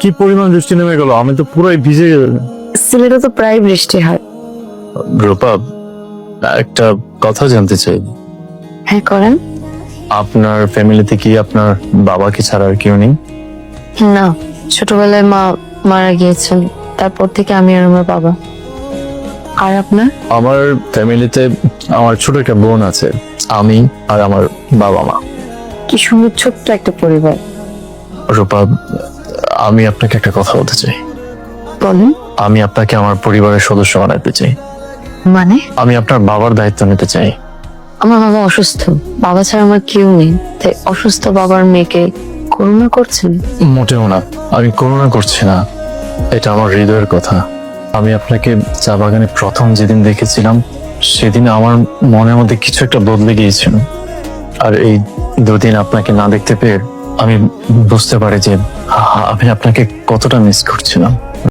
কি পরিমাণ বৃষ্টি নেমে গেল, আমি তো পুরাই ভিজে গেলাম। সিলেটে তো প্রায় বৃষ্টি হয়। রূপা, একটা কথা জানতে চাই। হ্যাঁ করেন। আপনার ফ্যামিলিতে কি আপনার বাবাকে ছাড়া আর কেউ নেই? না, ছোটবেলায় মা মারা গিয়েছেন, তারপর থেকে আমি আর আমার বাবা। আর আপনার? আমার ফ্যামিলিতে আমার ছোট একটা বোন আছে, আমি আর আমার বাবা মা। কি সুন্দর ছোট্ট একটা পরিবার। রূপা, আমি আপনাকে একটা কথা বলতে চাই। বলেন। আমি আপনাকে আমার পরিবারের সদস্য বানাতে চাই। মানে? আমি আপনার বাবার দায়িত্ব নিতে চাই। আমার বাবা অসুস্থ, বাবা ছাড়া আমার কেউ নেই, তাই অসুস্থ বাবার মেয়েকে করুণা করছেন? মোটেও না, আমি করুণা করছি না, এটা আমার হৃদয়ের কথা। আমি আপনাকে চা বাগানে প্রথম যেদিন দেখেছিলাম, সেদিন আমার মনের মধ্যে কিছু একটা বদলে গিয়েছিল। আর এই দুদিন আপনাকে না দেখতে পেয়ে আমি বুঝতে পারি যে আমি আপনাকে কতটা মিস করছিলাম।